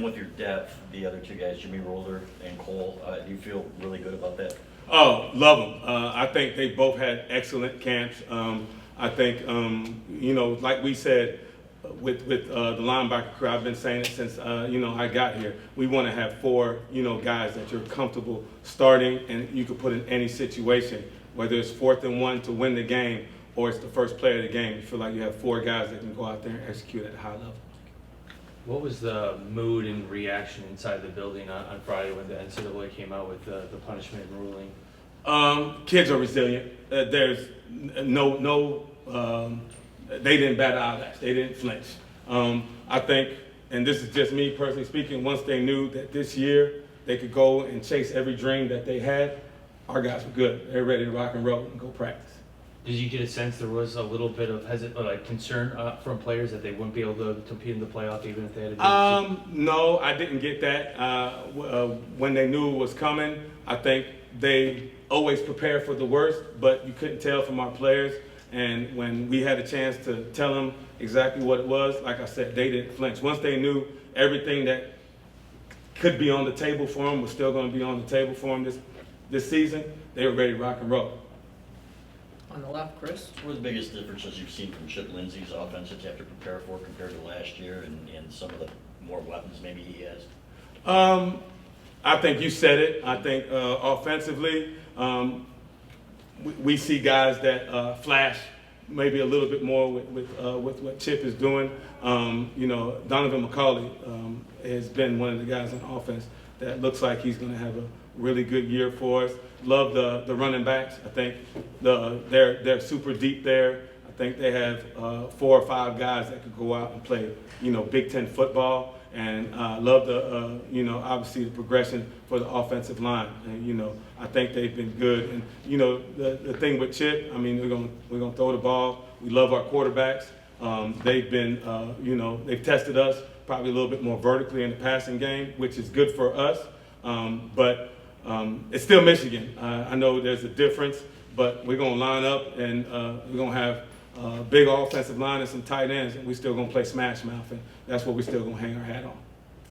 with your depth, the other two guys, Jimmy Roller and Cole, do you feel really good about that? Oh, love them. I think they both had excellent camps. I think, like we said, with the linebacker crew, I've been saying it since, I got here. We want to have four, guys that you're comfortable starting and you can put in any situation, whether it's 4th and 1 to win the game or it's the first play of the game. You feel like you have four guys that can go out there and execute at a high level. What was the mood and reaction inside the building on Friday when the NCAA came out with the punishment ruling? Kids are resilient. There's they didn't bat an eyelash. They didn't flinch. I think, and this is just me personally speaking, once they knew that this year they could go and chase every dream that they had, our guys were good. They're ready to rock and roll and go practice. Did you get a sense there was a little bit of concern from players that they wouldn't be able to compete in the playoff even if they had a No, I didn't get that. When they knew it was coming, I think they always prepare for the worst, but you couldn't tell from our players. And when we had a chance to tell them exactly what it was, like I said, they didn't flinch. Once they knew everything that could be on the table for them was still going to be on the table for them this season, they were ready to rock and roll. On the left, Chris. What are the biggest differences you've seen from Chip Lindsay's offense that you have to prepare for compared to last year and some of the more weapons maybe he has? I think you said it. I think offensively, we see guys that flash maybe a little bit more with what Chip is doing. Donovan McCauley has been one of the guys on offense that looks like he's going to have a really good year for us. Love the running backs. I think they're super deep there. I think they have 4 or 5 guys that could go out and play, Big Ten football. And love the, obviously the progression for the offensive line. And, I think they've been good. And, the thing with Chip, I mean, we're gonna throw the ball. We love our quarterbacks. They've been, they've tested us probably a little bit more vertically in the passing game, which is good for us. But it's still Michigan. I know there's a difference, but we're gonna line up and we're gonna have big offensive line and some tight ends, and we're still going to play smash mouth, and that's what we're still going to hang our hat on.